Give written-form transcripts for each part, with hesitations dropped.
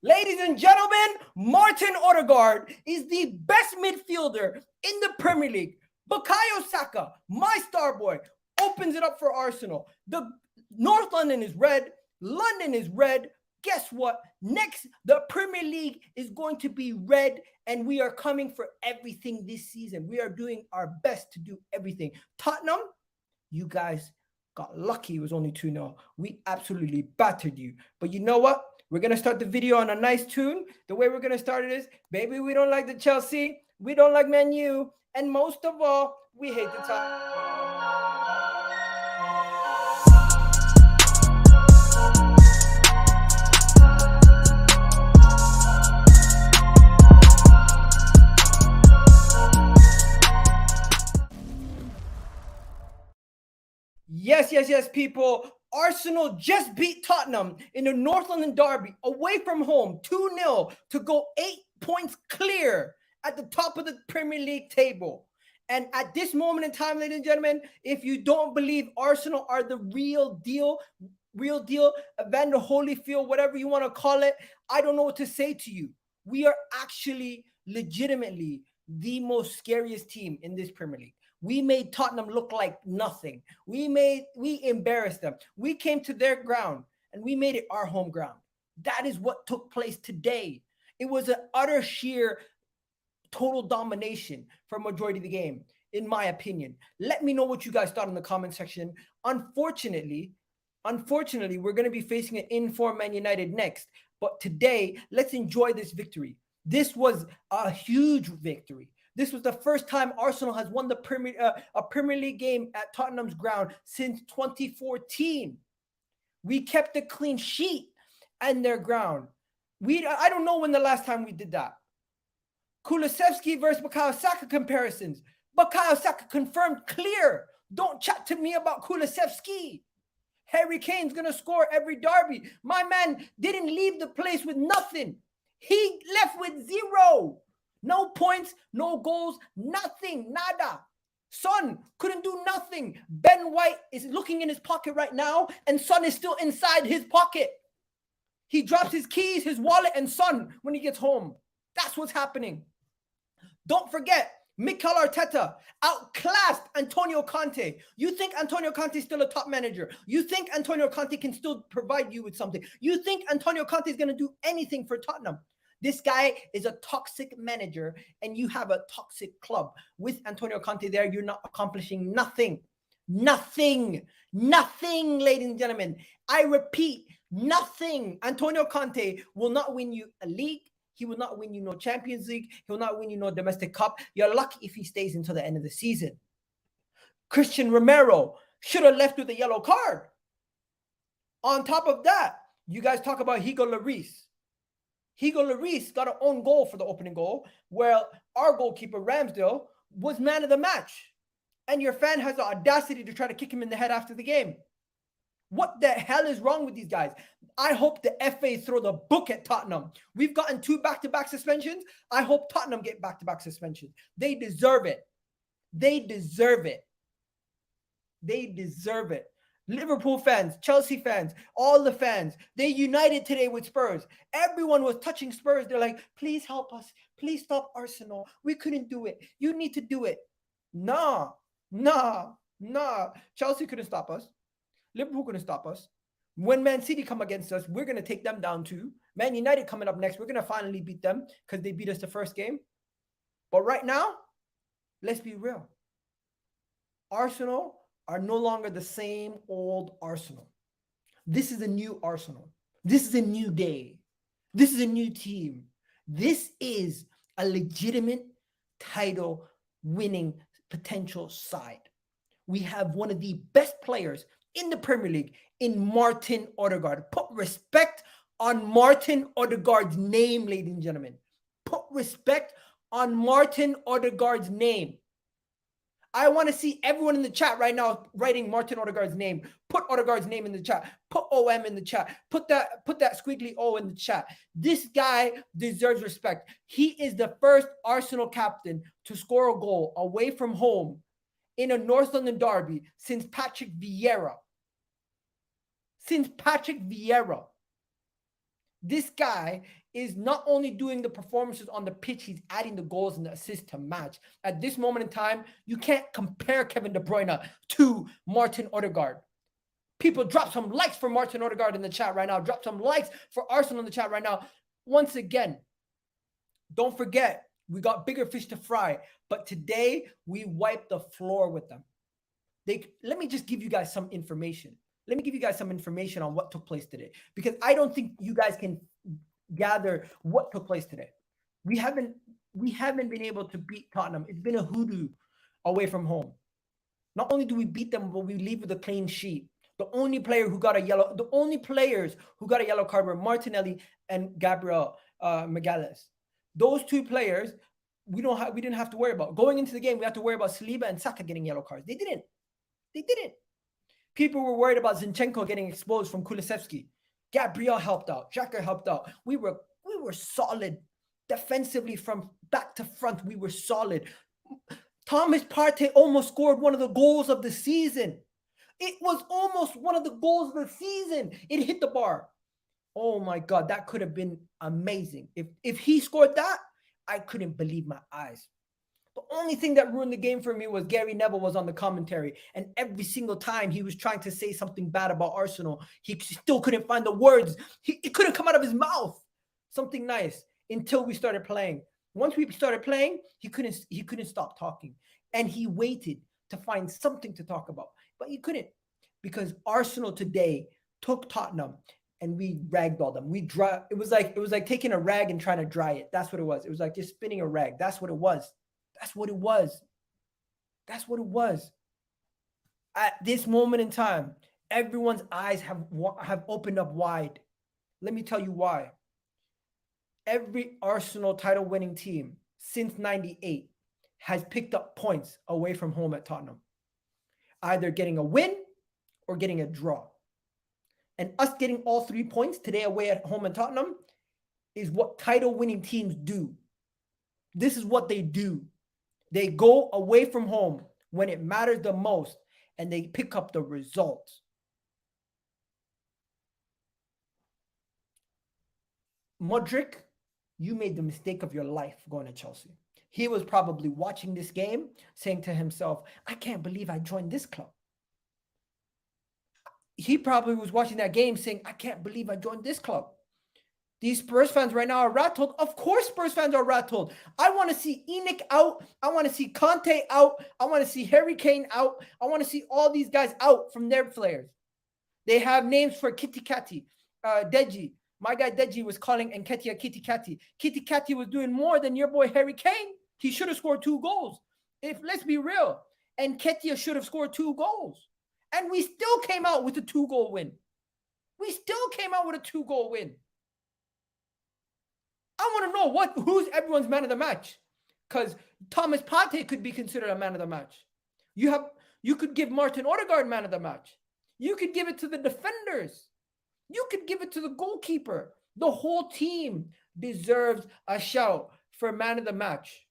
Ladies and gentlemen, Martin Ødegaard is the best midfielder in the Premier League. Bukayo Saka, my star boy, opens it up for Arsenal. The North London is red. London is red. Guess what? Next, the Premier League is going to be red, and we are coming for everything this season. We are doing our best to do everything. Tottenham, you guys got lucky. It was only 2-0. We absolutely battered you. But you know what? We're going to start the video on a nice tune. The way we're going to start it is, baby, we don't like the Chelsea. We don't like Man U. And most of all, we hate the Tottenham. Yes, people. Arsenal just beat Tottenham in the North London derby away from home 2-0 to go 8 points clear at the top of the Premier League table. And at this moment in time, ladies and gentlemen, if you don't believe Arsenal are the real deal, Evander Holyfield, whatever you want to call it, I don't know what to say to you. We are actually legitimately the most scariest team in this Premier League. We made Tottenham look like nothing. We embarrassed them. We came to their ground and we made it our home ground. That is what took place today. It was an utter sheer total domination for majority of the game, in my opinion. Let me know what you guys thought in the comment section. Unfortunately, we're going to be facing an in-form Man United next. But today, let's enjoy this victory. This was a huge victory. This was the first time Arsenal has won the Premier League game at Tottenham's ground since 2014. We kept a clean sheet and their ground. I don't know when the last time we did that. Kulusevski versus Bukayo Saka comparisons. Bukayo Saka confirmed clear. Don't chat to me about Kulusevski. Harry Kane's going to score every derby. My man didn't leave the place with nothing. He left with 0. No points, no goals, nothing, nada. Son couldn't do nothing. Ben White is looking in his pocket right now, and Son is still inside his pocket. He drops his keys, his wallet, and Son when he gets home. That's what's happening. Don't forget, Mikel Arteta outclassed Antonio Conte. You think Antonio Conte is still a top manager? You think Antonio Conte can still provide you with something? You think Antonio Conte is going to do anything for Tottenham? This guy is a toxic manager, and you have a toxic club. With Antonio Conte there, you're not accomplishing nothing. Nothing, ladies and gentlemen. I repeat, nothing. Antonio Conte will not win you a league. He will not win you no Champions League. He will not win you no domestic cup. You're lucky if he stays until the end of the season. Christian Romero should have left with a yellow card. On top of that, you guys talk about Egal Match. Egal Match got an own goal for the opening goal, where our goalkeeper, Ramsdale, was man of the match. And your fan has the audacity to try to kick him in the head after the game. What the hell is wrong with these guys? I hope the FA throw the book at Tottenham. We've gotten 2 back-to-back suspensions. I hope Tottenham get back-to-back suspensions. They deserve it. They deserve it. They deserve it. Liverpool fans, Chelsea fans, all the fans, they united today with Spurs. Everyone was touching Spurs. They're like, please help us. Please stop Arsenal. We couldn't do it. You need to do it. Nah. Chelsea couldn't stop us. Liverpool couldn't stop us. When Man City come against us, we're going to take them down too. Man United coming up next, we're going to finally beat them because they beat us the first game. But right now, let's be real. Arsenal are no longer the same old Arsenal. This is a new Arsenal. This is a new day. This is a new team. This is a legitimate title winning potential side. We have one of the best players in the Premier League in Martin Ødegaard. Put respect on Martin Ødegaard's name, ladies and gentlemen. Put respect on Martin Ødegaard's name. I want to see everyone in the chat right now writing Martin Ødegaard's name. Put Ødegaard's name in the chat. Put OM in the chat. Put that squiggly O in the chat. This guy deserves respect. He is the first Arsenal captain to score a goal away from home in a North London derby since Patrick Vieira. This guy is not only doing the performances on the pitch, he's adding the goals and the assists to match. At this moment in time, you can't compare Kevin De Bruyne to Martin Ødegaard. People, drop some likes for Martin Ødegaard in the chat right now. Drop some likes for Arsenal in the chat right now. Once again, don't forget, we got bigger fish to fry. But today, we wiped the floor with them. Let me just give you guys some information. Let me give you guys some information on what took place today, because I don't think you guys can gather what took place today. We haven't been able to beat Tottenham. It's been a hoodoo away from home. Not only do we beat them, but we leave with a clean sheet. The only players who got a yellow card were Martinelli and Gabriel Magalhaes. Those two players we didn't have to worry about. Going into the game, we had to worry about Saliba and SAKA getting yellow cards. They didn't. People were worried about Zinchenko getting exposed from Kulusevski. Gabriel helped out. Xhaka helped out. We were solid defensively from back to front. We were solid. Thomas Partey almost scored one of the goals of the season. It was almost one of the goals of the season. It hit the bar. Oh my God, that could have been amazing. If he scored that, I couldn't believe my eyes. The only thing that ruined the game for me was Gary Neville was on the commentary, and every single time he was trying to say something bad about Arsenal, he still couldn't find the words. It couldn't come out of his mouth. Something nice until we started playing. Once we started playing, he couldn't stop talking, and he waited to find something to talk about, but he couldn't, because Arsenal today took Tottenham and we ragdolled them. It was like taking a rag and trying to dry it. That's what it was. It was like just spinning a rag. That's what it was. At this moment in time, everyone's eyes have opened up wide. Let me tell you why. Every Arsenal title-winning team since '98 has picked up points away from home at Tottenham, either getting a win or getting a draw. And us getting all 3 points today away at home at Tottenham is what title-winning teams do. This is what they do. They go away from home when it matters the most, and they pick up the results. Modric, you made the mistake of your life going to Chelsea. He was probably watching this game saying to himself, I can't believe I joined this club. He probably was watching that game saying, I can't believe I joined this club. These Spurs fans right now are rattled. Of course Spurs fans are rattled. I want to see Enoch out. I want to see Conte out. I want to see Harry Kane out. I want to see all these guys out from their players. They have names for Kitty Catty, Deji. My guy Deji was calling Nketiah Kitty Catty. Kitty Catty was doing more than your boy Harry Kane. He should have scored 2 goals. Let's be real. Nketiah should have scored 2 goals. And we still came out with a 2-goal win. I want to know who's everyone's man of the match, because Thomas Partey could be considered a man of the match. You could give Martin Ødegaard man of the match. You could give it to the defenders. You could give it to the goalkeeper. The whole team deserves a shout for man of the match.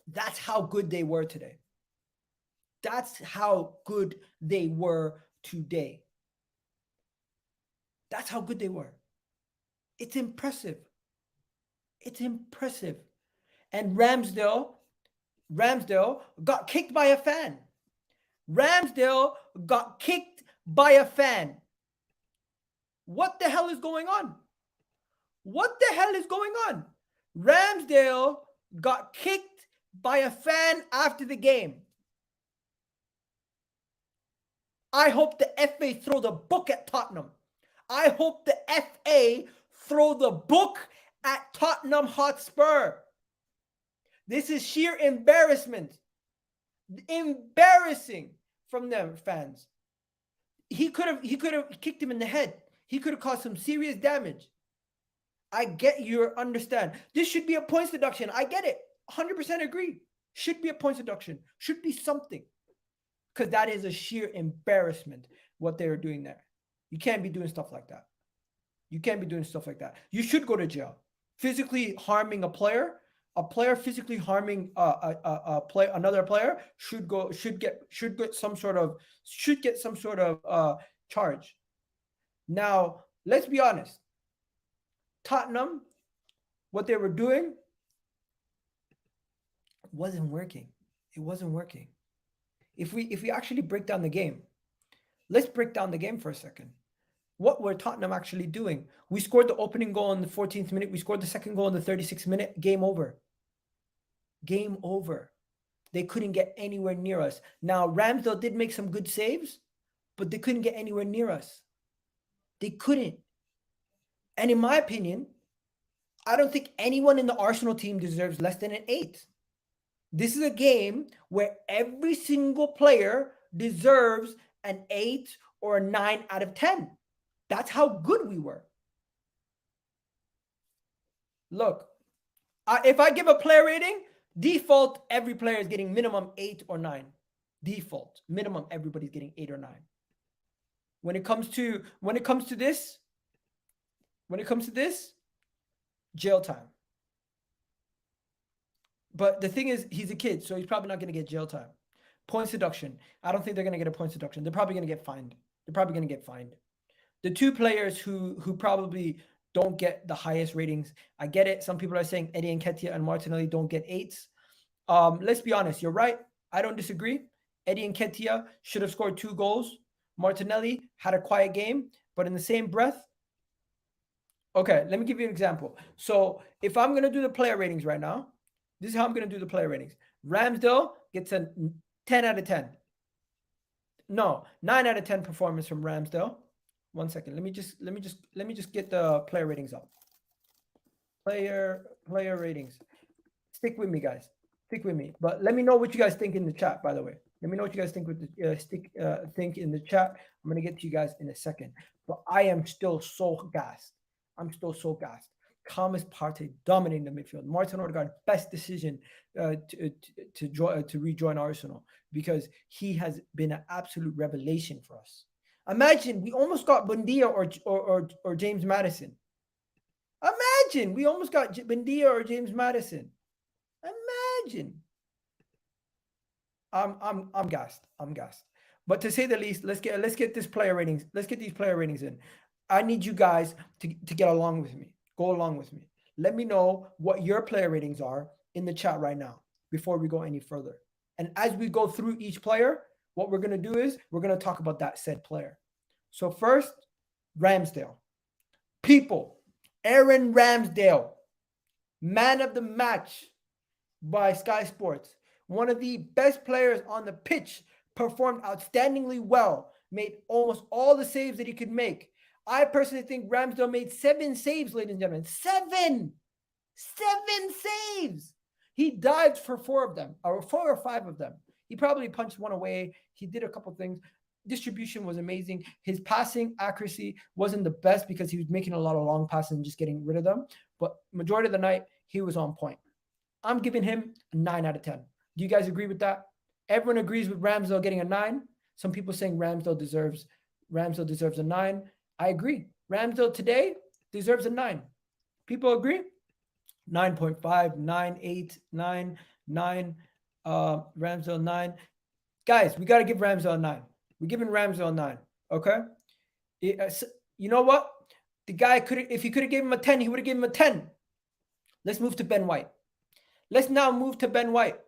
That's how good they were today. It's impressive. And Ramsdale got kicked by a fan. What the hell is going on? Ramsdale got kicked by a fan after the game. I hope the FA throw the book at Tottenham. I hope the FA throw the book at Tottenham Hotspur. This is sheer embarrassment. Embarrassing from them fans. He could have kicked him in the head. He could have caused some serious damage. I get you understand. This should be a points deduction. I get it. 100% agree. Should be a points deduction. Should be something. Because that is a sheer embarrassment what they are doing there. You can't be doing stuff like that. You should go to jail. Physically harming a player physically harming another player should get some sort of charge. Now, let's be honest. Tottenham what they were doing wasn't working. It wasn't working. If we actually break down the game, let's break down the game for a second. What were Tottenham actually doing? We scored the opening goal in the 14th minute. We scored the second goal in the 36th minute. Game over. Game over. They couldn't get anywhere near us. Now, Ramsdale did make some good saves, but they couldn't get anywhere near us. They couldn't. And in my opinion, I don't think anyone in the Arsenal team deserves less than an 8. This is a game where every single player deserves an 8 or a 9 out of 10. That's how good we were. Look, if I give a player rating, default, every player is getting minimum 8 or 9. Default, minimum, everybody's getting 8 or 9. When it comes to this, jail time. But the thing is, he's a kid, so he's probably not going to get jail time. Points deduction. I don't think they're going to get a points deduction. They're probably going to get fined. The two players who probably don't get the highest ratings, I get it. Some people are saying Eddie Nketiah and Martinelli don't get 8s. Let's be honest. You're right. I don't disagree. Eddie Nketiah should have scored 2 goals. Martinelli had a quiet game, but in the same breath, okay, let me give you an example. So if I'm going to do the player ratings right now, this is how I'm going to do the player ratings. Ramsdale gets a 10 out of 10. No, 9 out of 10 performance from Ramsdale. 1 second. Let me just get the player ratings up. Player ratings. Stick with me, guys. Stick with me. But let me know what you guys think in the chat, by the way. Let me know what you guys think think in the chat. I'm going to get to you guys in a second. But I am still so gassed. Thomas Partey dominating the midfield. Martin Ødegaard, best decision to rejoin Arsenal, because he has been an absolute revelation for us. Imagine we almost got Buendia or James Maddison. Imagine we almost got Buendia or James Maddison. Imagine. I'm gassed. But to say the least, let's get this player ratings. Let's get these player ratings in. I need you guys to get along with me. Go along with me. Let me know what your player ratings are in the chat right now before we go any further. And as we go through each player, what we're going to do is we're going to talk about that said player. So first, Ramsdale. People, Aaron Ramsdale, man of the match by Sky Sports. One of the best players on the pitch, performed outstandingly well, made almost all the saves that he could make. I personally think Ramsdale made 7 saves, ladies and gentlemen. 7 saves. He dived for 4 of them, or 4 or 5 of them. He probably punched one away. He did a couple things. Distribution was amazing. His passing accuracy wasn't the best because he was making a lot of long passes and just getting rid of them. But majority of the night, he was on point. I'm giving him a 9 out of 10. Do you guys agree with that? Everyone agrees with Ramsdale getting a 9. Some people saying Ramsdale deserves a 9. I agree. Ramsdale today deserves a 9. People agree? 9.5, 9, 8, 9, 9. Ramsdale 9. Guys, we got to give Ramsdale a 9. We're giving Ramsdale a 9. Okay? You know what? The guy if he could have given him a 10, he would have given him a 10. Let's move to Ben White. Let's now move to Ben White.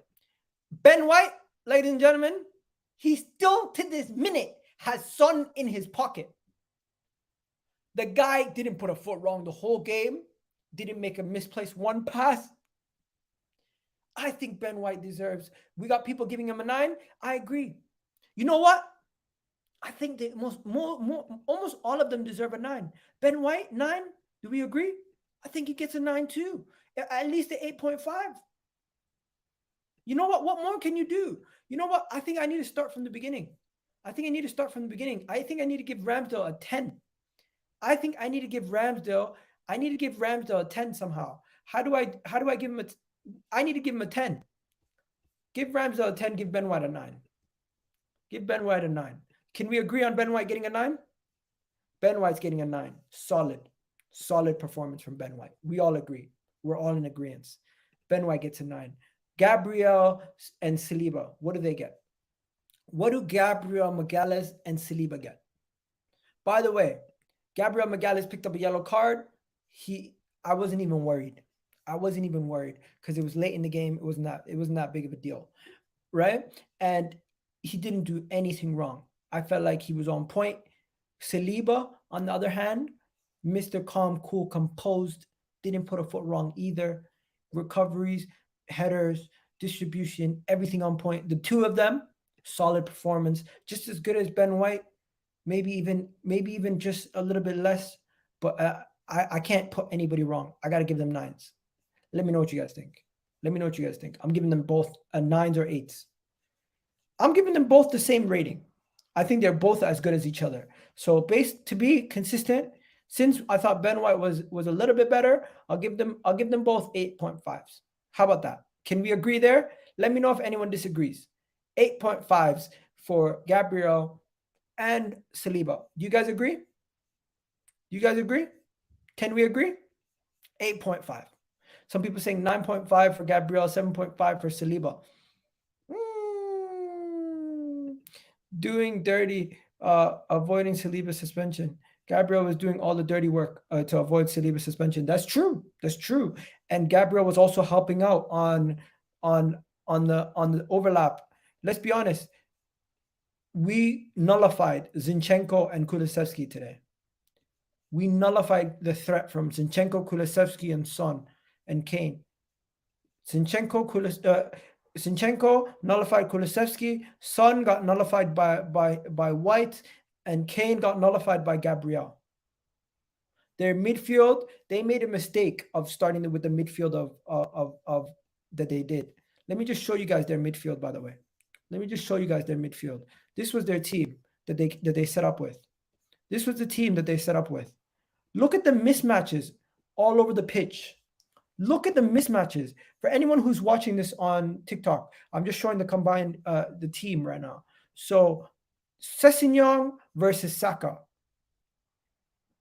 Ben White, ladies and gentlemen, he still to this minute has Son in his pocket. The guy didn't put a foot wrong the whole game. Didn't make a misplaced one pass. I think Ben White deserves. We got people giving him a 9. I agree. You know what? I think that almost all of them deserve a 9. Ben White, 9. Do we agree? I think he gets a 9 too. At least an 8.5. You know what? What more can you do? You know what? I think I need to start from the beginning. I think I need to give Ramsdale a 10. I think I need to give Ramsdale a 10 somehow. How do I give him I need to give him a 10. Give Ramsdale a 10, give Ben White a 9. Give Ben White a 9. Can we agree on Ben White getting a 9? Ben White's getting a 9. Solid performance from Ben White. We all agree. We're all in agreement. Ben White gets a 9. Gabriel and Saliba, what do they get? What do Gabriel, Magalhaes, and Saliba get? By the way, Gabriel Magalhaes picked up a yellow card. I wasn't even worried. I wasn't even worried because it was late in the game. It wasn't that big of a deal, right? And he didn't do anything wrong. I felt like he was on point. Saliba, on the other hand, Mr. Calm, cool, composed, didn't put a foot wrong either. Recoveries, headers, distribution, everything on point. The two of them, solid performance, just as good as Ben White, maybe even just a little bit less. But I can't put anybody wrong. I got to give them nines. Let me know what you guys think. I'm giving them both a nines or eights. I'm giving them both the same rating. I think they're both as good as each other. So to be consistent, since I thought Ben White was a little bit better, I'll give them both 8.5s. How about that? Can we agree there? Let me know if anyone disagrees. 8.5s for Gabriel and Saliba. Do you guys agree? Can we agree? 8.5. Some people saying 9.5 for Gabriel, 7.5 for Saliba. Doing dirty, avoiding Saliba suspension. Gabriel was doing all the dirty work to avoid Saliba suspension. That's true. And Gabriel was also helping out on the overlap. Let's be honest. We nullified Zinchenko and Kulusevski today. We nullified the threat from Zinchenko, Kulusevski, and Son and Kane. Zinchenko nullified Kulusevski. Son got nullified by White, and Kane got nullified by Gabriel. Their midfield, they made a mistake of starting with the midfield of that they did. Let me just show you guys their midfield, by the way. This was their team that they set up with. This was the team that they set up with. Look at the mismatches all over the pitch. Look at the mismatches. For anyone who's watching this on TikTok, I'm just showing the combined the team right now. So Sessegnon versus Saka.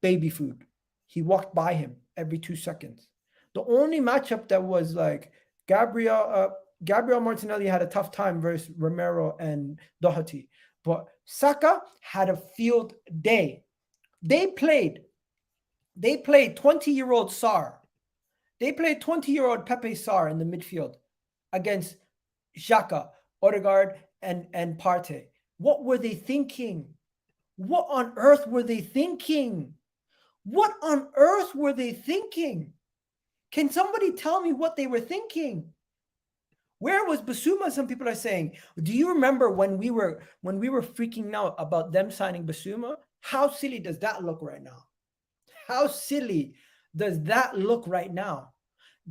Baby food. He walked by him every 2 seconds. The only matchup that was like Gabriel Martinelli had a tough time versus Romero and Doherty. But Saka had a field day. They played 20-year-old Sarr. They played 20-year-old Pepe Sarr in the midfield against Xhaka, Ødegaard, and Partey. What were they thinking? What on earth were they thinking? Can somebody tell me what they were thinking? Where was Basuma? Some people are saying, do you remember when we were freaking out about them signing Basuma? How silly does that look right now?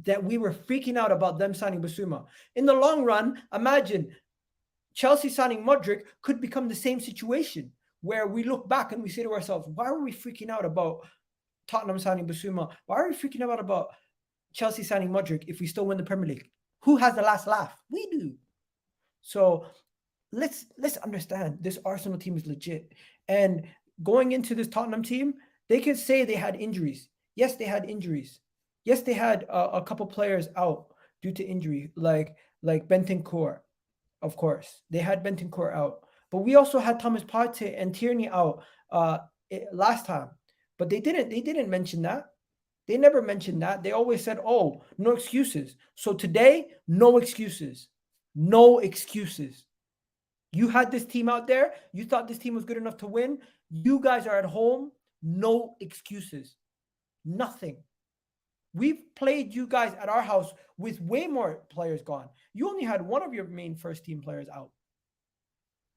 That we were freaking out about them signing Basuma. In the long run, imagine Chelsea signing Modric could become the same situation where we look back and we say to ourselves, why were we freaking out about Tottenham signing Basuma? Why are we freaking out about Chelsea signing Modric if we still win the Premier League? Who has the last laugh? We do. So let's understand this Arsenal team is legit. And going into this Tottenham team, they could say they had injuries. Yes, they had injuries. Yes, they had a couple players out due to injury, like Bentancur, of course. They had Bentancur out. But we also had Thomas Partey and Tierney out last time. But they didn't mention that. They never mentioned that. They always said, oh, no excuses. So today, no excuses. No excuses. You had this team out there. You thought this team was good enough to win. You guys are at home. No excuses. Nothing. We've played you guys at our house with way more players gone. You only had one of your main first team players out.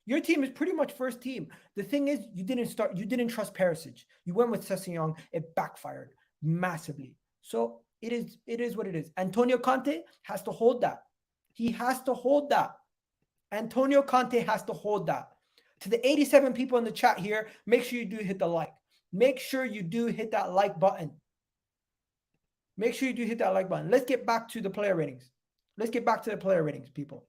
Your team is pretty much first team. The thing is, you didn't trust Perisic. You went with Sessegnon. It backfired massively. So it is what it is. Antonio Conte has to hold that. He has to hold that. Antonio Conte has to hold that. To the 87 people in the chat here, make sure you do hit the like. Make sure you do hit that like button. Let's get back to the player ratings. People.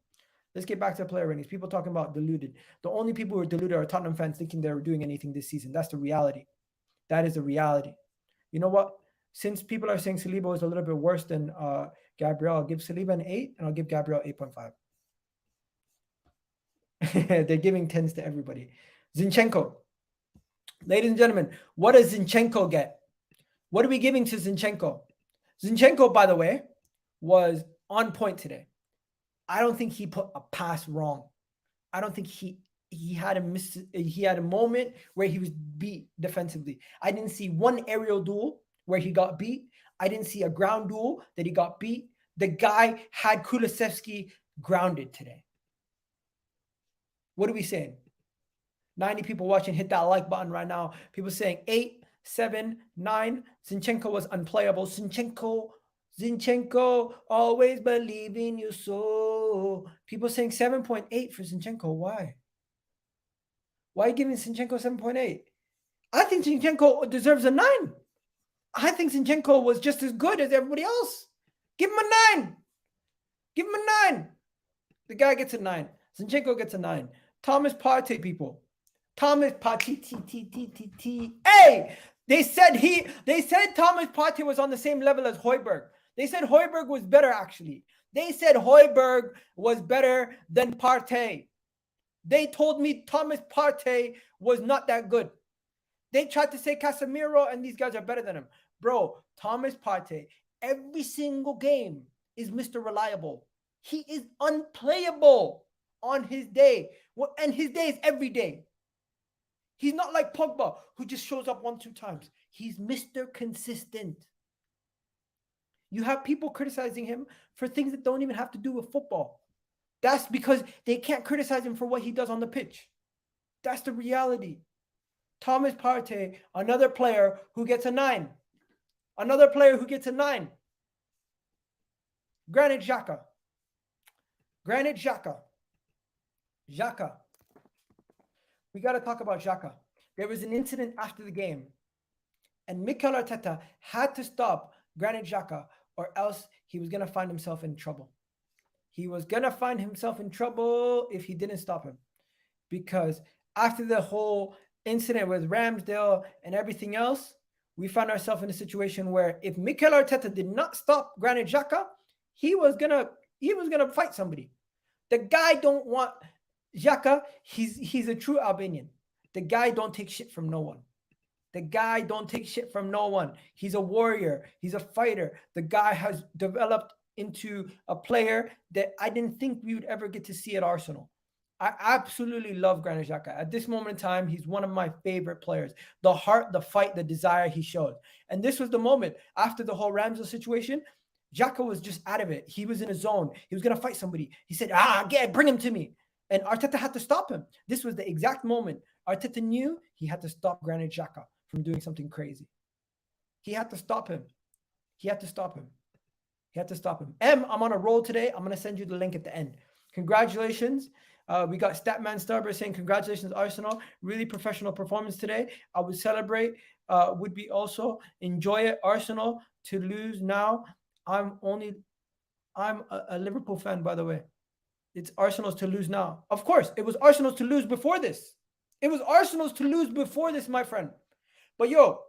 Let's get back to the player ratings. People talking about deluded. The only people who are deluded are Tottenham fans thinking they were doing anything this season. That's the reality. That is the reality. You know what? Since people are saying Saliba is a little bit worse than Gabriel, I'll give Saliba an 8 and I'll give Gabriel 8.5. They're giving 10s to everybody. Zinchenko. Ladies and gentlemen, what does Zinchenko get? What are we giving to Zinchenko? Zinchenko, by the way, was on point today. I don't think he put a pass wrong. I don't think he had a moment where he was beat defensively. I didn't see one aerial duel where he got beat. I didn't see a ground duel that he got beat. The guy had Kulusevski grounded today. What are we saying? 90 people watching, hit that like button right now. People saying 8, 7, 9. Zinchenko was unplayable. Zinchenko, always believe in your soul. People saying 7.8 for Zinchenko. Why? Why are you giving Zinchenko 7.8? I think Zinchenko deserves a 9. I think Zinchenko was just as good as everybody else. Give him a 9. Give him a 9. The guy gets a 9. Zinchenko gets a 9. Thomas Partey, people. Thomas Partey, Hey! They said Thomas Partey was on the same level as Højbjerg. They said Højbjerg was better, actually. They said Højbjerg was better than Partey. They told me Thomas Partey was not that good. They tried to say Casemiro and these guys are better than him. Bro, Thomas Partey, every single game is Mr. Reliable. He is unplayable on his day. And his day is every day. He's not like Pogba, who just shows up 1-2 times. He's Mr. Consistent. You have people criticizing him for things that don't even have to do with football. That's because they can't criticize him for what he does on the pitch. That's the reality. Thomas Partey, another player who gets a 9. Another player who gets a 9. Granit Xhaka. Xhaka. We got to talk about Xhaka. There was an incident after the game, and Mikel Arteta had to stop Granit Xhaka, or else he was going to find himself in trouble. He was going to find himself in trouble if he didn't stop him. Because after the whole incident with Ramsdale and everything else, we found ourselves in a situation where if Mikel Arteta did not stop Granit Xhaka, he was gonna fight somebody. The guy don't want Xhaka. He's a true Albanian. The guy don't take shit from no one. He's a warrior. He's a fighter. The guy has developed into a player that I didn't think we would ever get to see at Arsenal. I absolutely love Granit Xhaka. At this moment in time, he's one of my favorite players. The heart, the fight, the desire he showed. And this was the moment after the whole Ramsdale situation. Xhaka was just out of it. He was in a zone. He was going to fight somebody. He said, bring him to me. And Arteta had to stop him. This was the exact moment. Arteta knew he had to stop Granit Xhaka from doing something crazy. He had to stop him. I'm on a roll today. I'm going to send you the link at the end. Congratulations. We got Statman Starber saying, congratulations, Arsenal. Really professional performance today. I would celebrate, would be also enjoy it. Arsenal to lose now. I'm a Liverpool fan, by the way. It's Arsenal's to lose now. Of course, it was Arsenal's to lose before this. My friend. But yo,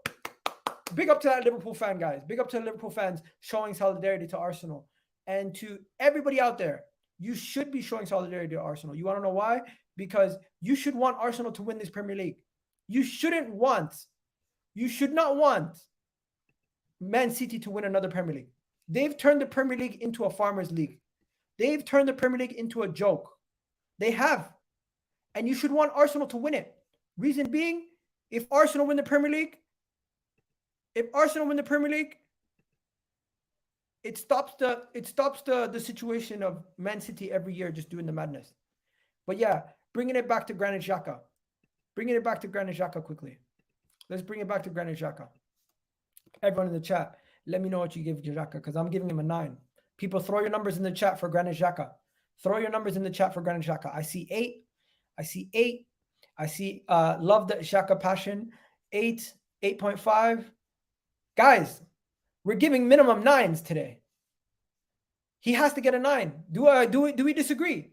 big up to that Liverpool fan, guys. Big up to the Liverpool fans showing solidarity to Arsenal. And to everybody out there, you should be showing solidarity to Arsenal. You want to know why? Because you should want Arsenal to win this Premier League. You should not want Man City to win another Premier League. They've turned the Premier League into a farmers league. They've turned the Premier League into a joke. They have. And you should want Arsenal to win it. Reason being, if Arsenal win the Premier League, it stops the situation of Man City every year just doing the madness. But yeah, bringing it back to Granit Xhaka. Quickly. Let's bring it back to Granit Xhaka. Everyone in the chat, let me know what you give Xhaka, because I'm giving him a 9. People, throw your numbers in the chat for Granit Xhaka. I see 8. I see love the Xhaka passion. 8, 8.5. Guys, we're giving minimum 9s today. He has to get a 9. Do we disagree?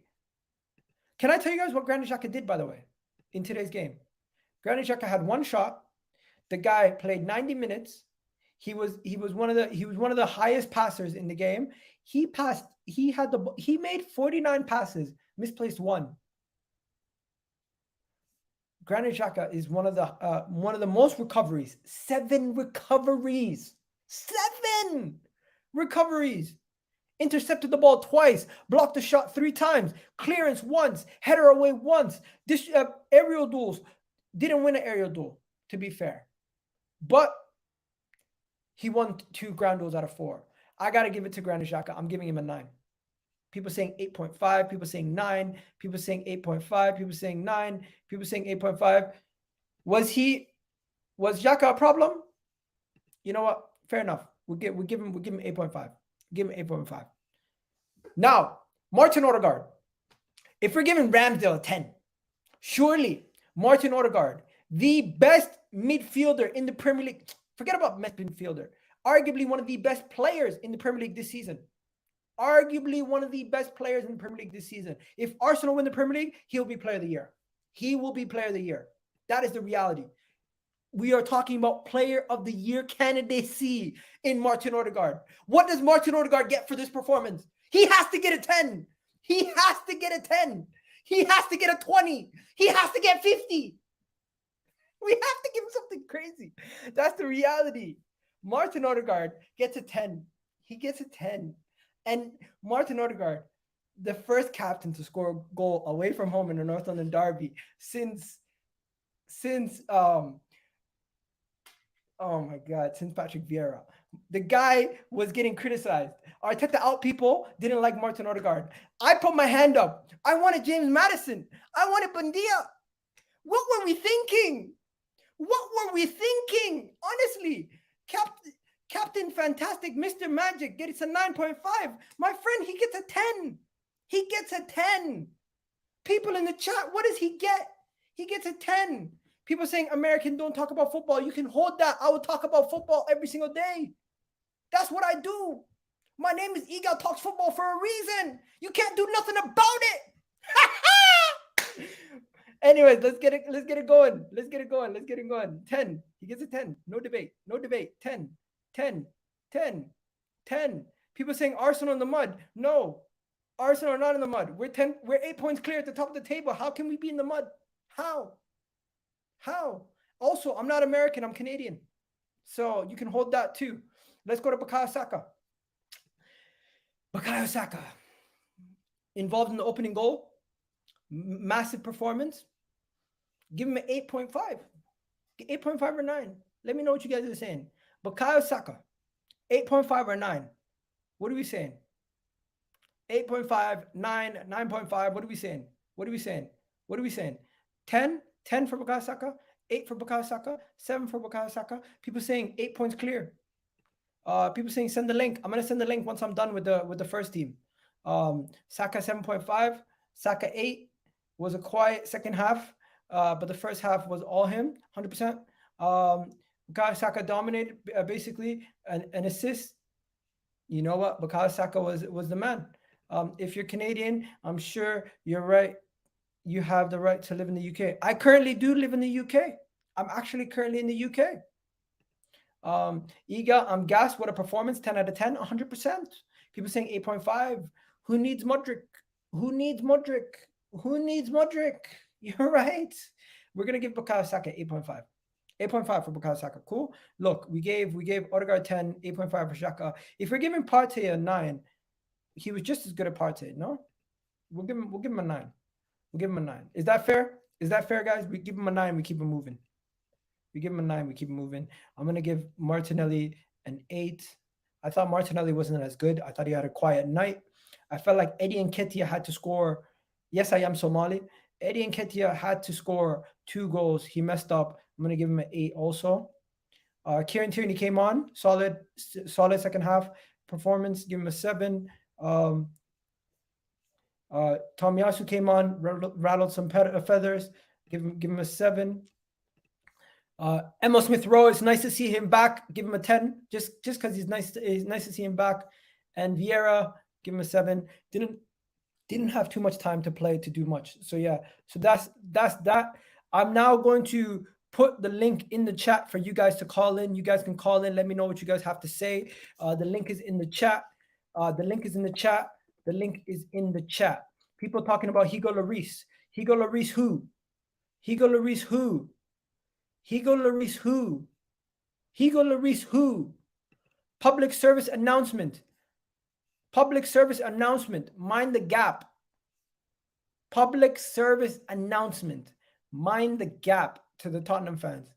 Can I tell you guys what Granit Xhaka did, by the way, in today's game? Granit Xhaka had one shot. The guy played 90 minutes. He was one of the highest passers in the game. He made 49 passes, misplaced 1. Granit Xhaka is one of the most recoveries. 7 recoveries. 7 recoveries intercepted the ball twice, blocked the shot 3 times, clearance once, header away once. This aerial duels, didn't win an aerial duel, to be fair, but he won 2 ground duels out of 4. I gotta give it to Granit Xhaka. I'm giving him a 9. People saying 8.5, people saying 9, people saying 8.5, people saying 9, people saying 8.5. Was Xhaka a problem? You know what? Fair enough. We'll give him 8.5. Give him 8.5. Now, Martin Ødegaard. If we're giving Ramsdale a 10, surely Martin Ødegaard, the best midfielder in the Premier League. Forget about best midfielder. Arguably one of the best players in the Premier League this season. Arguably one of the best players in the Premier League this season. If Arsenal win the Premier League, he'll be player of the year. He will be player of the year. That is the reality. We are talking about player of the year candidacy in Martin Ødegaard. What does Martin Ødegaard get for this performance? He has to get a 10. He has to get a 10. He has to get a 20. He has to get 50. We have to give him something crazy. That's the reality. Martin Ødegaard gets a 10. He gets a 10. And Martin Ødegaard, the first captain to score a goal away from home in the North London derby since oh my God, since Patrick Vieira. The guy was getting criticized. Arteta out people didn't like Martin Ødegaard. I put my hand up. I wanted James Maddison. I wanted Bundia. What were we thinking? What were we thinking? Honestly, Captain Fantastic, Mr. Magic gets a 9.5. My friend, he gets a 10. He gets a 10. People in the chat, what does he get? He gets a 10. People saying American don't talk about football. You can hold that. I will talk about football every single day. That's what I do. My name is Egal Talks Football for a reason. You can't do nothing about it. Anyways, let's get it going. Let's get it going. 10. He gets a 10. No debate. 10. 10. People saying Arsenal in the mud. No. Arsenal are not in the mud. We're 8 points clear at the top of the table. How can we be in the mud? How? Also, I'm not American. I'm Canadian. So you can hold that too. Let's go to Bukayo Saka. Bukayo Saka. Involved in the opening goal. Massive performance. Give him an 8.5. 8.5 or 9. Let me know what you guys are saying. Bukayo Saka. 8.5 or 9. What are we saying? 8.5, 9, 9.5. What are we saying? 10? 10 for Bukayo Saka, 8 for Bukayo Saka, 7 for Bukayo Saka. People saying 8 points clear. People saying send the link. I'm gonna send the link once I'm done with the first team. Saka 7.5, Saka 8 was a quiet second half, but the first half was all him, 100%. Bukayo Saka dominated basically an assist. You know what? Bukayo Saka was the man. If you're Canadian, I'm sure you're right. You have the right to live in the UK. I currently do live in the UK. I'm actually currently in the UK. Iga, I'm gassed. What a performance. 10 out of 10, 100%. People saying 8.5. Who needs Modric? You're right. We're going to give Bukayo Saka 8.5. 8.5 for Bukayo Saka. Cool. Look, we gave Ødegaard 10, 8.5 for Xhaka. If we're giving Partey a 9, he was just as good at Partey, no? We'll give him a 9. We'll give him a 9. Is that fair? Guys? We give him a 9. We keep him moving. I'm going to give Martinelli an 8. I thought Martinelli wasn't as good. I thought he had a quiet night. I felt like Eddie Nketiah had to score. Yes, I am Somali. Eddie Nketiah had to score 2 goals. He messed up. I'm going to give him an 8 also. Kieran Tierney came on. Solid second half performance. Give him a 7. Tomiyasu came on, rattled some feathers. Give him a 7. Emil Smith Rowe, it's nice to see him back. Give him a 10, just because he's nice to see him back. And Vieira, give him a 7. Didn't have too much time to play to do much. So yeah, so that's that. I'm now going to put the link in the chat for you guys to call in. You guys can call in. Let me know what you guys have to say. The link is in the chat. The link is in the chat. People talking about Hugo Lloris. Hugo Lloris who? Public service announcement. Public service announcement. Mind the gap. Public service announcement. Mind the gap to the Tottenham fans.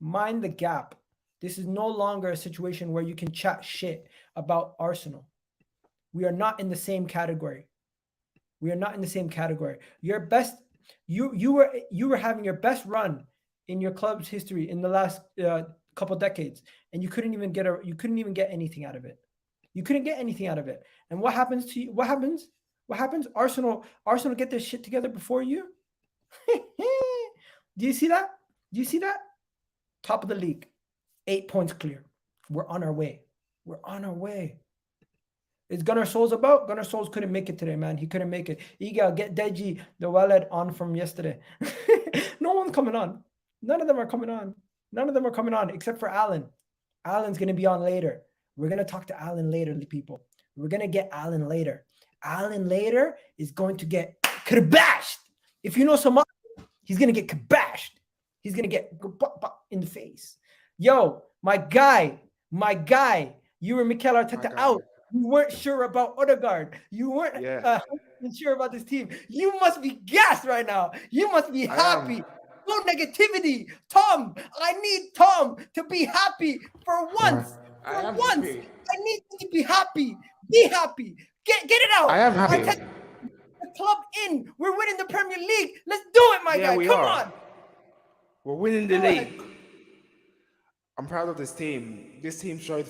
Mind the gap. This is no longer a situation where you can chat shit about Arsenal. We are not in the same category. We are not in the same category. Your best, you were having your best run in your club's history in the last couple decades, and you couldn't even get anything out of it. You couldn't get anything out of it. And what happens to you? What happens? What happens? Arsenal get their shit together before you. Do you see that? Do you see that? Top of the league, 8 points clear. We're on our way. We're on our way. Is Gunnar Solskjaer about? Gunnar Solskjaer couldn't make it today, man. He couldn't make it. Egal, get Deji, the wallet on from yesterday. No one's coming on. None of them are coming on. None of them are coming on except for Alan. Alan's going to be on later. We're going to talk to Alan later, people. We're going to get Alan later. Alan later is going to get kabashed. If you know Somali, he's going to get kabashed. He's going to get in the face. Yo, my guy, you were Mikel Arteta out. You weren't sure about ODEGAARD. You weren't sure about this team. You must be gassed right now. You must be happy. No negativity. Tom, I need Tom to be happy for once. For once. Happy. I need you to be happy. Be happy. Get it out. I am happy. The club in. We're winning the Premier League. Let's do it, my guy. Come on. We're winning the league. I'm proud of this team. This team showed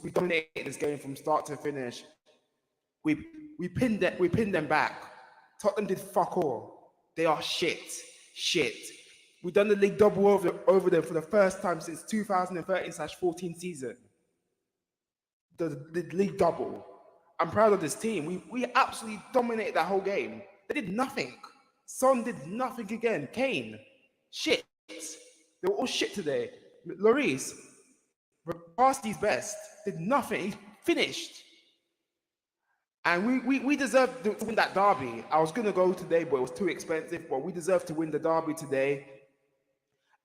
we dominated this game from start to finish. We pinned them back. Tottenham did fuck all. They are shit. We've done the league double over them for the first time since 2013/14 season. The league double. I'm proud of this team. We absolutely dominated that whole game. They did nothing. Son did nothing again. Kane, shit. They were all shit today. Lloris, past his best, did nothing. He finished. And we deserved to win that derby. I was going to go today, but it was too expensive. But we deserved to win the derby today.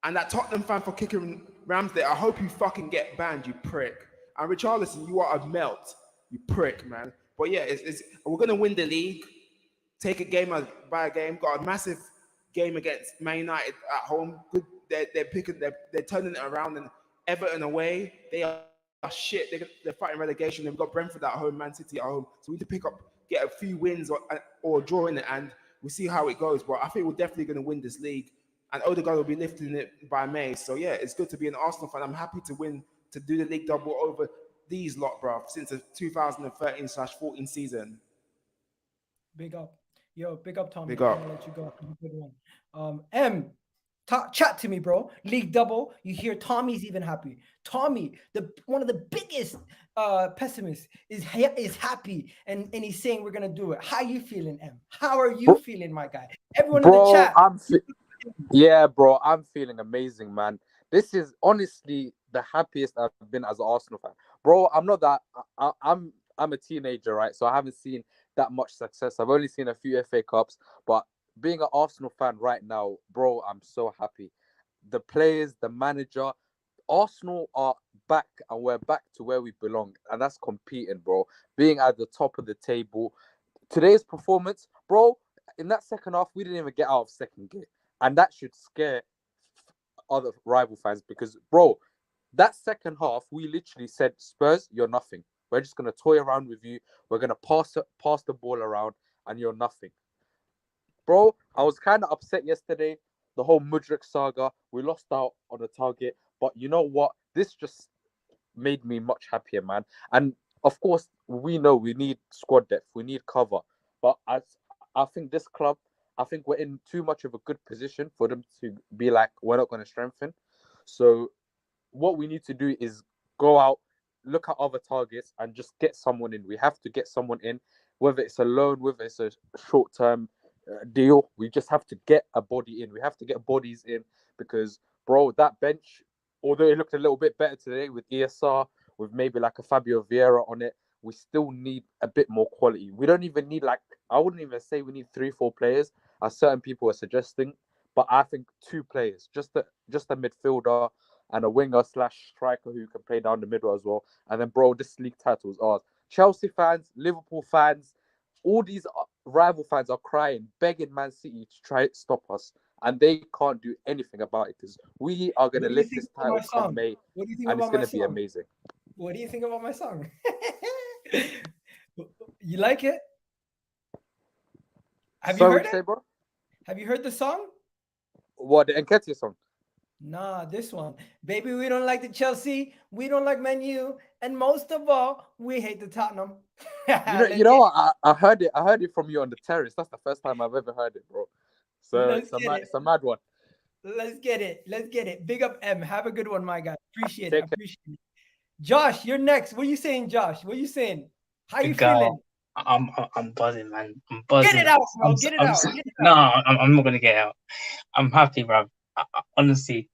And that Tottenham fan for kicking Ramsdale, I hope you fucking get banned, you prick. And Richarlison, you are a melt, you prick, man. But yeah, we're going to win the league. Take a game by a game. Got a massive game against Man United at home. Good. They're turning it around, and Everton away, they are shit. They're fighting relegation. They've got Brentford at home, Man City at home. So we need to get a few wins or draw in it, and we'll see how it goes. But I think we're definitely going to win this league, and Ødegaard will be lifting it by May. So yeah, it's good to be an Arsenal fan. I'm happy to do the league double over these lot, bro, since the 2013/14 season. Big up. Yo, big up, Tommy. Big up. I'll let you go. Good one. Chat to me, bro. League double. You hear Tommy's even happy. Tommy, one of the biggest pessimists, is happy, and he's saying we're gonna do it. How you feeling, M? How are you feeling, my guy? Everyone in the chat. Bro, I'm feeling amazing, man. This is honestly the happiest I've been as an Arsenal fan, bro. I'm not that. I'm a teenager, right? So I haven't seen that much success. I've only seen a few FA Cups, but being an Arsenal fan right now, bro, I'm so happy. The players, the manager, Arsenal are back, and we're back to where we belong, and that's competing, bro. Being at the top of the table. Today's performance, bro, in that second half, we didn't even get out of second gear, and that should scare other rival fans because, bro, that second half, we literally said, Spurs, you're nothing. We're just going to toy around with you. We're going to pass the ball around, and you're nothing. Bro, I was kind of upset yesterday. The whole Mudryk saga, we lost out on the target. But you know what? This just made me much happier, man. And of course, we know we need squad depth. We need cover. But I think this club, I think we're in too much of a good position for them to be like, we're not going to strengthen. So what we need to do is go out, look at other targets, and just get someone in. We have to get someone in, whether it's a loan, whether it's a short-term deal. We just have to get a body in. We have to get bodies in because, bro, that bench, although it looked a little bit better today with ESR, with maybe like a Fabio Vieira on it, we still need a bit more quality. We don't even need I wouldn't even say we need 3-4 players, as certain people are suggesting, but I think 2 players, just a midfielder and a winger/striker who can play down the middle as well. And then, bro, this league title is ours. Chelsea fans, Liverpool fans, all these rival fans are crying, begging Man City to try to stop us, and they can't do anything about it because we are going to What do you lift think this about my title come song? May, What do you think and it's about going my to be song? amazing. What do you think about my song? You like it? Have you Sorry, heard what it? you say, bro? Have you heard the song? What, the Nketiah song? Nah, this one. Baby, we don't like the Chelsea. We don't like Man U. And most of all, we hate the Tottenham. You know what? I heard it. I heard it from you on the terrace. That's the first time I've ever heard it, bro. So Let's get it. it's a mad one. Let's get it. Let's get it. Big up M. Have a good one, my guy. Appreciate it. Take care. Appreciate it. Josh, you're next. What are you saying, Josh? What are you saying? How you Egal. feeling? I'm buzzing, man. I'm buzzing. Get it out, bro. Get it out. Get it No, out. I'm not gonna get out. I'm happy, bro. Honestly,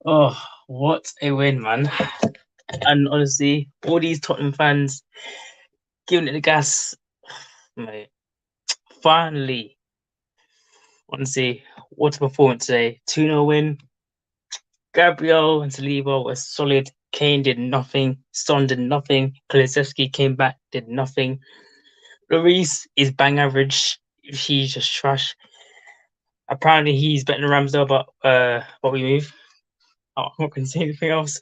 oh, what a win, man! And honestly, all these Tottenham fans giving it the gas, mate. Finally, honestly, what a performance today! 2-0 win. Gabriel and Saliba were solid. Kane did nothing. Son did nothing. Kulusevski came back, did nothing. Lloris is bang average. He's just trash. Apparently, he's better than Ramsdale, but we move. I'm not going to say anything else.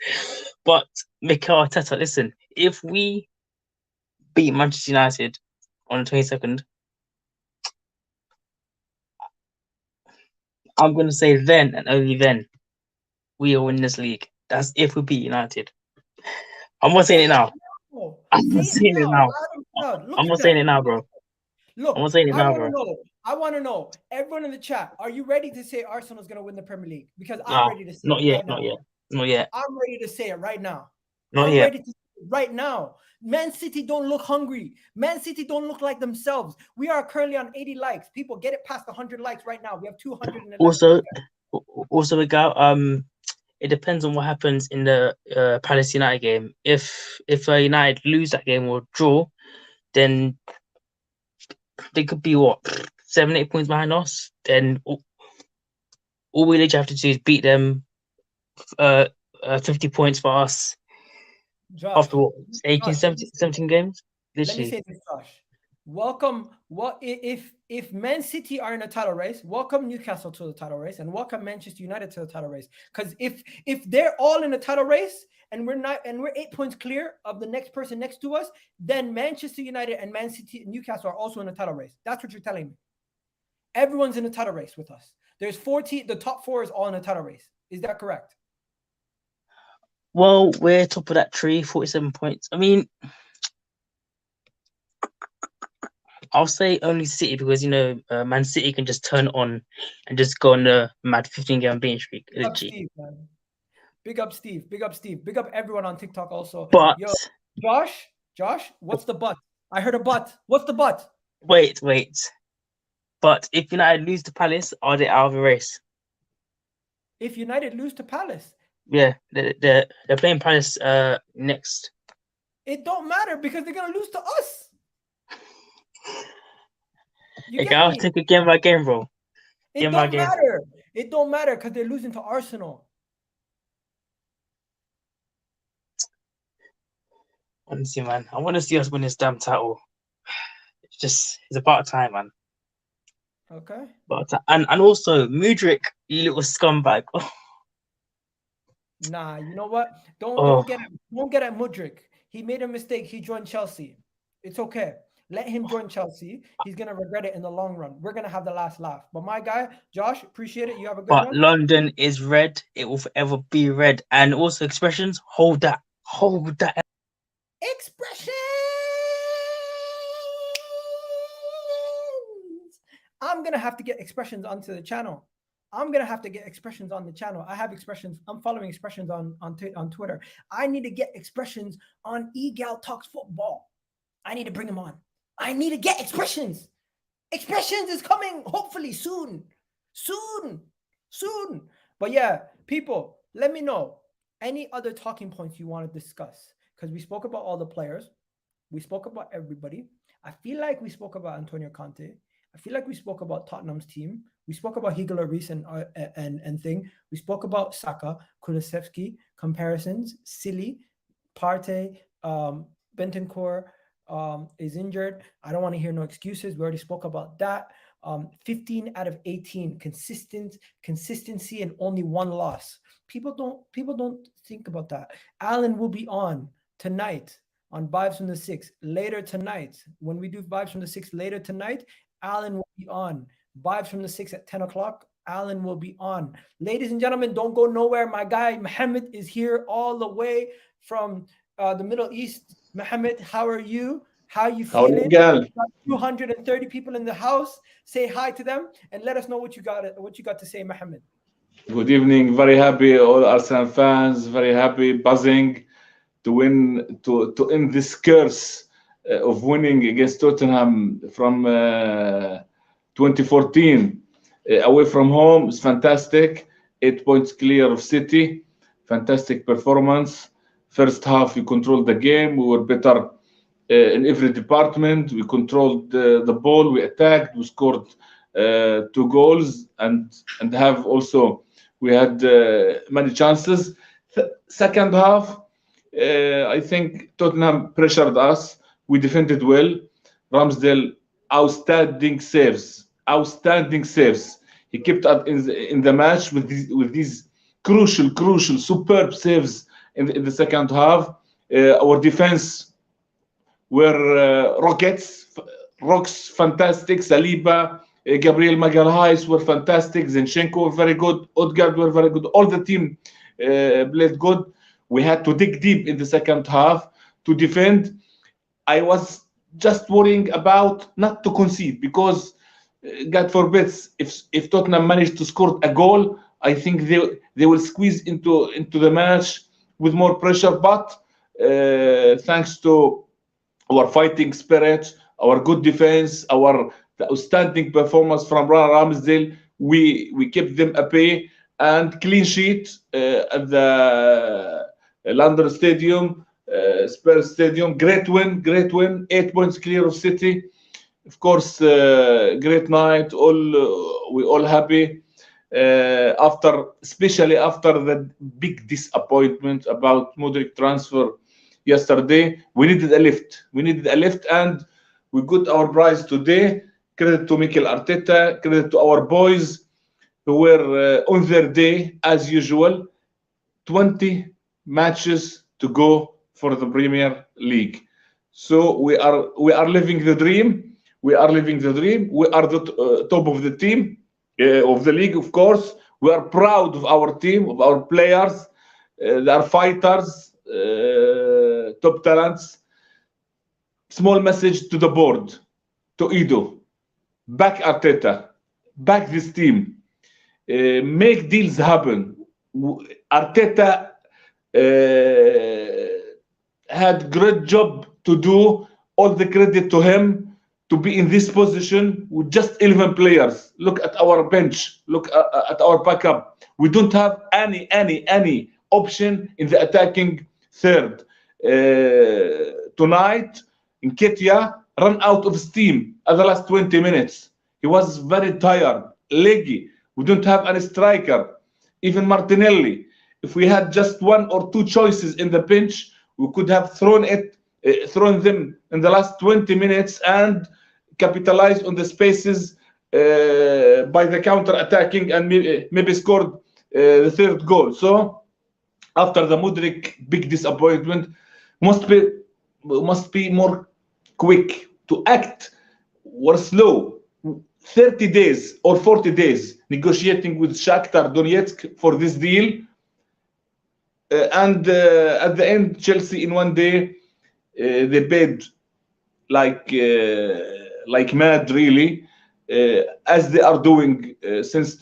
But Mikel Arteta, listen, if we beat Manchester United on the 22nd, I'm going to say then and only then we will win this league. That's if we beat United. I'm not saying it now. I'm not saying it now. I'm not saying it now, bro. Look, I'm not saying it now, bro. I want to know. Everyone in the chat, are you ready to say Arsenal's going to win the Premier League? Because Nah, I'm ready to say not it yet, right now. not yet. I'm ready to say it right now. Not I'm yet. ready to say it right now. Man City don't look hungry. Man City don't look like themselves. We are currently on 80 likes. People, get it past 100 likes right now. We have 211. Also, Egal, it depends on what happens in the Palace United game. If United lose that game or draw, then they could be 7-8 points behind us. Then all we literally have to do is beat them 50 points for us. Josh, after 18, 17 games. Literally. Let me say this, Josh. Welcome. What if Man City are in a title race? Welcome Newcastle to the title race, and welcome Manchester United to the title race. Because if they're all in a title race and we're 8 points clear of the next person next to us, then Manchester United and Man City and Newcastle are also in a title race. That's what you're telling me. Everyone's in a title race with us. There's 14. The top 4 is all in a title race. Is that correct? Well, we're top of that tree, 47 points. I mean, I'll say only City because, Man City can just turn on and just go on the mad 15-game beating streak. Big up Steve, man. Big up Steve. Big up Steve. Big up everyone on TikTok also. But, yo, Josh, what's the but? I heard a but. What's the but? Wait. But if United lose to Palace, are they out of the race? If United lose to Palace? Yeah, they're playing Palace next. It don't matter because they're gonna lose to us. I'll take it game by game, bro. It don't matter. It don't matter because they're losing to Arsenal. Honestly, man, I want to see us win this damn title. It's about time, man. Okay. And also Mudryk, you little scumbag. Nah, you know what? Don't get at Mudryk. He made a mistake. He joined Chelsea. It's okay. Let him join Chelsea. He's gonna regret it in the long run. We're gonna have the last laugh. But my guy, Josh, appreciate it. You have a good one. But London is red. It will forever be red. And also expressions, hold that. Expressions. I'm gonna have to get expressions onto the channel. I'm gonna have to get expressions on the channel. I have expressions. I'm following expressions on Twitter. I need to get expressions on Egal Talks Football. I need to bring him on. I need to get expressions. Expressions is coming hopefully soon. But yeah, people, let me know any other talking points you want to discuss, because we spoke about all the players. We spoke about everybody. I feel like we spoke about Antonio Conte. I feel like we spoke about Tottenham's team. We spoke about Egal Match and thing. We spoke about SAKA, Kulusevski, comparisons, silly, Partey, Bentancur is injured. I don't want to hear no excuses. We already spoke about that. 15 out of 18 consistency and only one loss. People don't think about that. Allen will be on tonight on Vibes from the Six later tonight. When we do Vibes from the Six later tonight, Allen will be on. Vibes from the Six at 10 o'clock. Allen will be on. Ladies and gentlemen, don't go nowhere. My guy Mohammed is here all the way from the Middle East. Mohammed, how are you? How you feeling? Egal. 230 people in the house. Say hi to them and let us know what you got to say, Mohammed. Good evening. Very happy, all Arsenal fans. Very happy, buzzing to win, to end this curse of winning against Tottenham from 2014 away from home. It's fantastic. 8 points clear of City. Fantastic performance. First half, we controlled the game. We were better in every department. We controlled the ball. We attacked. We scored 2 goals and have also we had many chances. Second half, I think Tottenham pressured us. We defended well. Ramsdale, outstanding saves. Outstanding saves. He kept up in the match with these crucial, superb saves in the second half. Our defense were rocks, fantastic. Saliba, Gabriel, Magalhaes were fantastic. Zinchenko were very good. ODEGAARD were very good. All the team played good. We had to dig deep in the second half to defend. I was just worrying about not to concede because, God forbid, if Tottenham managed to score a goal, I think they will squeeze into the match with more pressure. But thanks to our fighting spirit, our good defense, our outstanding performance from Ramsdale, we kept them at bay and clean sheet at the London Stadium, Spurs Stadium. Great win. 8 points clear of City. Of course, great night. We all happy. Especially after the big disappointment about Modric transfer yesterday, we needed a lift, and we got our prize today. Credit to Mikel Arteta, credit to our boys who were on their day as usual. 20 matches to go for the Premier League. So we are living the dream. We are the top of the team, of the league, of course. We are proud of our team, of our players. They are fighters, top talents. Small message to the board, to Edo. Back Arteta. Back this team. Make deals happen. Arteta had great job to do. All the credit to him to be in this position with just 11 players. Look at our bench. Look at our backup. We don't have any option in the attacking third. Tonight, Nketiah ran out of steam at the last 20 minutes. He was very tired, leggy. We don't have any striker. Even Martinelli. If we had just 1 or 2 choices in the bench, we could have thrown them in the last 20 minutes and capitalized on the spaces by the counter attacking and maybe scored the third goal. So after the Modric big disappointment, must be more quick to act. We're slow. 30 days or 40 days negotiating with Shakhtar Donetsk for this deal, and at the end, Chelsea in one day they paid like mad, really, as they are doing since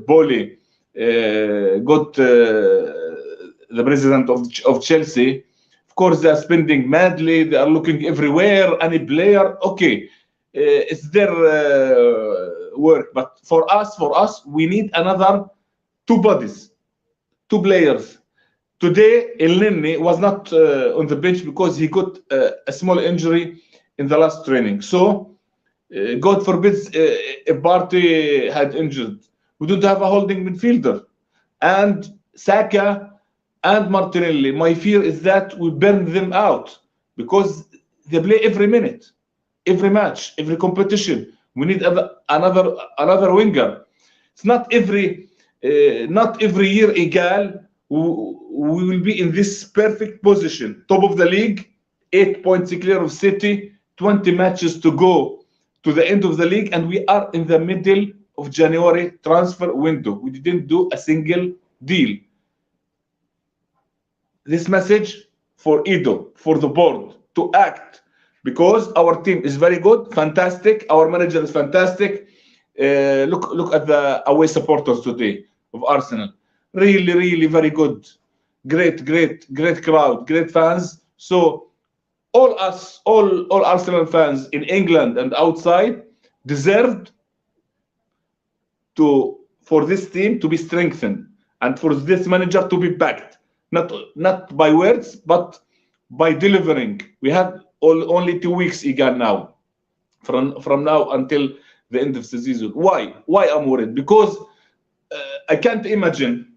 Boli got the president of Chelsea. Of course, they are spending madly. They are looking everywhere. Any player, okay, it's their work. But for us, we need another 2 bodies, 2 players. Today, Elneny was not on the bench because he got a small injury in the last training. So, God forbid if Partey had injured, we don't have a holding midfielder. And SAKA and Martinelli, my fear is that we burn them out. because they play every minute, every match, every competition. We need another winger. It's not every year Egal. We will be in this perfect position, top of the league, 8 points clear of City, 20 matches to go to the end of the league, and we are in the middle of January transfer window. We didn't do a single deal. This message for Edo, for the board to act, because our team is very good, fantastic. Our manager is fantastic. Look at the away supporters today of Arsenal. Really, really very good. Great crowd, great fans. So all Arsenal fans in England and outside deserved for this team to be strengthened and for this manager to be backed, not by words but by delivering. We have only 2 weeks Egan now, from now until the end of the season. Why I'm worried? Because I can't imagine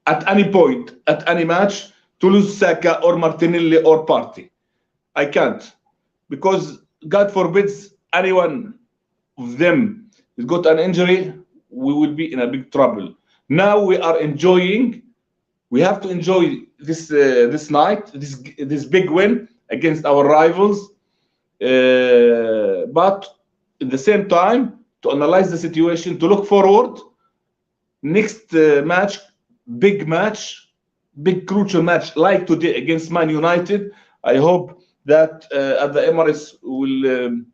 at any point, at any match, to lose Saka or Martinelli or Partey. I can't, because God forbids anyone of them has got an injury, we will be in a big trouble. Now we are enjoying. We have to enjoy this night, this big win against our rivals, but at the same time to analyze the situation, to look forward. Next match, big crucial match like today against Man United. I hope that at the Emirates we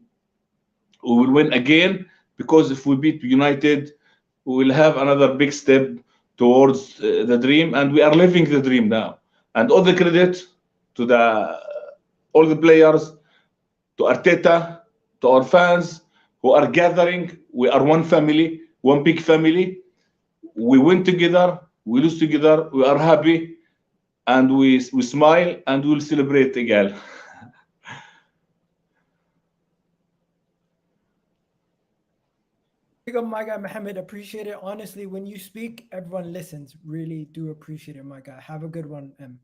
will win again, because if we beat United, we will have another big step towards the dream, and we are living the dream now. And all the credit to all the players, to Arteta, to our fans who are gathering. We are one family, one big family. We win together, we lose together, we are happy, and we smile, and we'll celebrate Egal. Big up, my guy Mohammed. Appreciate it. Honestly, when you speak, everyone listens. Really do appreciate it, my guy. Have a good one, M.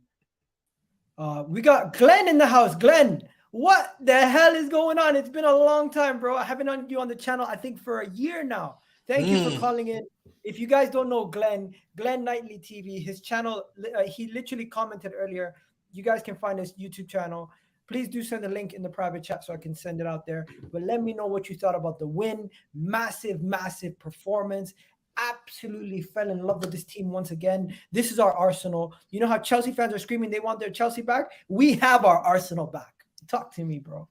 We got Glenn in the house. Glenn, what the hell is going on? It's been a long time, bro. I haven't had you on the channel, I think, for a year now. Thank you for calling in. If you guys don't know Glenn Nightly TV, his channel, he literally commented earlier. You guys can find his YouTube channel. Please do send a link in the private chat so I can send it out there. But let me know what you thought about the win. Massive performance. Absolutely fell in love with this team once again. This is our Arsenal. You know how Chelsea fans are screaming they want their Chelsea back? We have our Arsenal back. Talk to me, bro.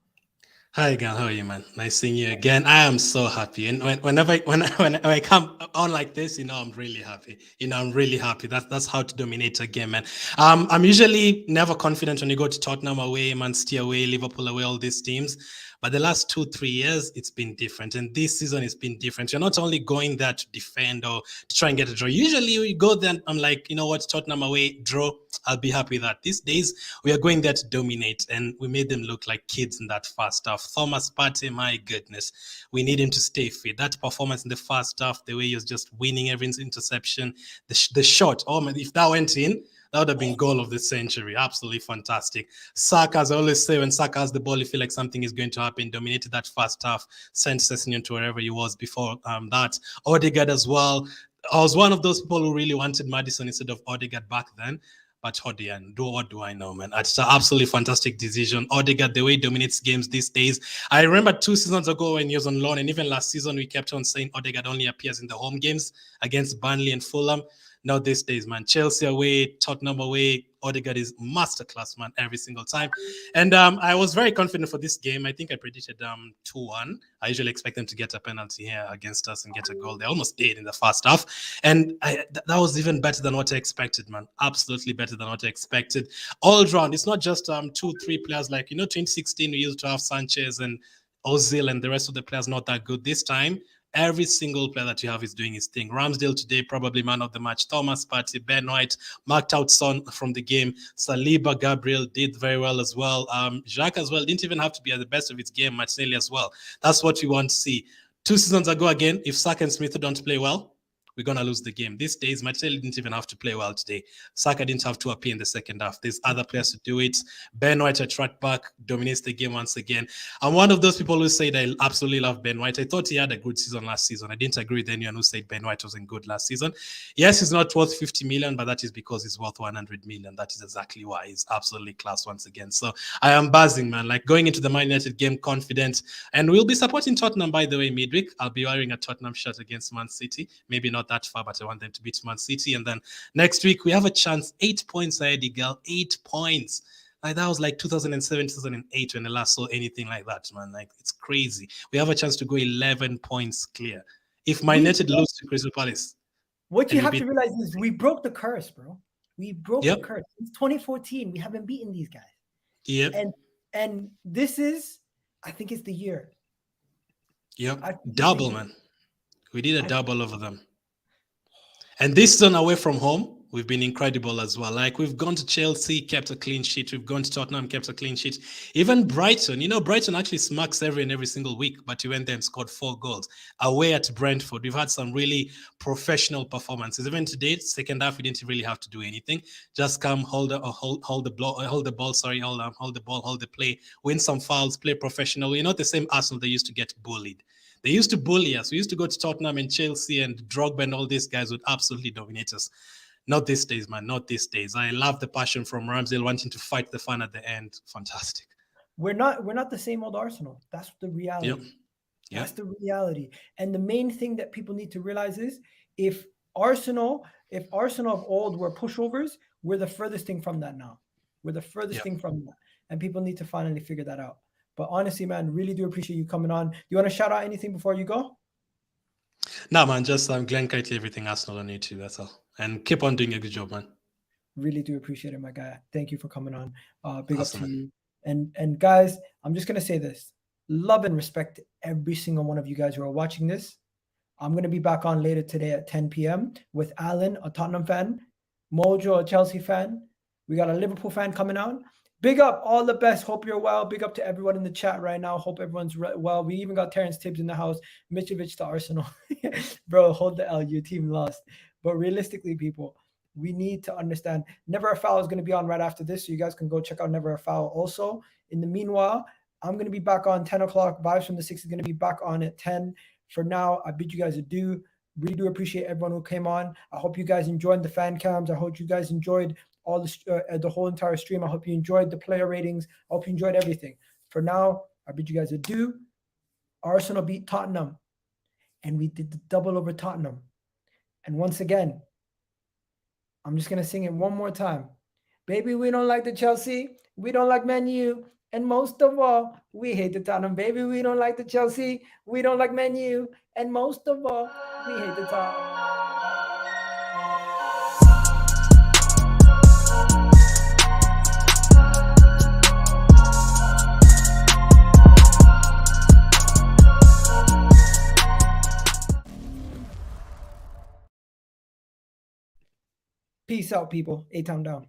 Hi, Egal. How are you, man? Nice seeing you again. I am so happy. And whenever I come on like this, I'm really happy. I'm really happy. That's how to dominate a game, man. I'm usually never confident when you go to Tottenham away, Man City away, Liverpool away, all these teams. But the last 2-3 years, it's been different. And this season, it's been different. You're not only going there to defend or to try and get a draw. Usually, we go there and I'm like, you know what, Tottenham away, draw, I'll be happy with that. These days, we are going there to dominate. And we made them look like kids in that first half. Thomas Partey, my goodness. We need him to stay fit. That performance in the first half, the way he was just winning every interception, the shot, oh man, if that went in, that would have been goal of the century. Absolutely fantastic. SAKA, as I always say, when SAKA has the ball, you feel like something is going to happen. Dominated that first half, sent Sessegnon to wherever he was before that. ODEGAARD as well. I was one of those people who really wanted Maddison instead of ODEGAARD back then. But what do I know, man? It's an absolutely fantastic decision. ODEGAARD, the way he dominates games these days. I remember 2 seasons ago when he was on loan, and even last season, we kept on saying ODEGAARD only appears in the home games against Burnley and Fulham. Now these days, man, Chelsea away, Tottenham away, ODEGAARD is masterclass, man, every single time. And I was very confident for this game. I think I predicted 2-1. I usually expect them to get a penalty here against us and get a goal. They almost did in the first half. And that was even better than what I expected, man. Absolutely better than what I expected. All round, it's not just 2-3 players like, 2016, we used to have Sanchez and Ozil and the rest of the players not that good. This time, every single player that you have is doing his thing. Ramsdale today, probably man of the match. Thomas Partey, Ben White, marked out Son from the game. Saliba, Gabriel did very well as well. Xhaka as well didn't even have to be at the best of its game. Martinelli as well. That's what we want to see. 2 seasons ago, again, if Saka and Smith don't play well, we're going to lose the game. These days, Martinelli didn't even have to play well today. Saka didn't have to appear in the second half. There's other players to do it. Ben White at right back dominates the game once again. I'm one of those people who say I absolutely love Ben White. I thought he had a good season last season. I didn't agree with anyone who said Ben White wasn't good last season. Yes, he's not worth 50 million, but that is because he's worth 100 million. That is exactly why he's absolutely class once again. So I am buzzing, man. Like going into the Man United game confident. And we'll be supporting Tottenham, by the way, midweek. I'll be wearing a Tottenham shirt against Man City. Maybe not that far, but I want them to beat Man City. And then next week, we have a chance. 8 points ahead, Egal. 8 points. Like that was like 2007, 2008 when I last saw anything like that, man. Like it's crazy. We have a chance to go 11 points clear. If Man United lose to Crystal Palace. What you have to realize is we broke the curse, bro. We broke the curse. Since 2014, we haven't beaten these guys. Yep. And this is, I think it's the year. Yep. Double, man. We did a double over them. And this season away from home, we've been incredible as well. Like we've gone to Chelsea, kept a clean sheet. We've gone to Tottenham, kept a clean sheet. Even Brighton, Brighton actually smacks every single week, but we went there and scored 4 goals. Away at Brentford, we've had some really professional performances. Even today, second half, we didn't really have to do anything. Just come, hold the ball, hold the play, win some fouls, play professional. We're not the same Arsenal they used to get bullied. They used to bully us. We used to go to Tottenham and Chelsea and Drogba and all these guys would absolutely dominate us. Not these days, man. Not these days. I love the passion from Ramsdale wanting to fight the fun at the end. Fantastic. We're not the same old Arsenal. That's the reality. Yep. That's the reality. And the main thing that people need to realize is if Arsenal of old were pushovers, we're the furthest thing from that now. We're the furthest thing from that. And people need to finally figure that out. But honestly, man, really do appreciate you coming on. Do you want to shout out anything before you go? No, man, just Glenn Kitely, everything Arsenal on YouTube. That's all. And keep on doing a good job, man. Really do appreciate it, my guy. Thank you for coming on. Big Awesome, up to man. you. And guys, I'm just going to say this. Love and respect to every single one of you guys who are watching this. I'm going to be back on later today at 10 p.m. with Alan, a Tottenham fan, Mojo, a Chelsea fan. We got a Liverpool fan coming on. Big up, all the best. Hope you're well. Big up to everyone in the chat right now. Hope everyone's well. We even got Terrence Tibbs in the house. Mitrovic to Arsenal. Bro, hold the L. Your team lost. But realistically, people, we need to understand Never a Foul is going to be on right after this, so you guys can go check out Never a Foul also. In the meanwhile, I'm going to be back on 10 o'clock. Vibes from the 6 is going to be back on at 10. For now, I bid you guys adieu. Really do appreciate everyone who came on. I hope you guys enjoyed the fan cams. I hope you guys enjoyed all the whole entire stream. I hope you enjoyed the player ratings. I hope you enjoyed everything. For now, I bid you guys adieu. Arsenal beat Tottenham, and we did the double over Tottenham. And once again, I'm just going to sing it one more time. Baby, we don't like the Chelsea. We don't like Man U. And most of all, we hate the Tottenham. Baby, we don't like the Chelsea. We don't like Man U. And most of all, we hate the Tottenham. Peace out, people. A-Town down.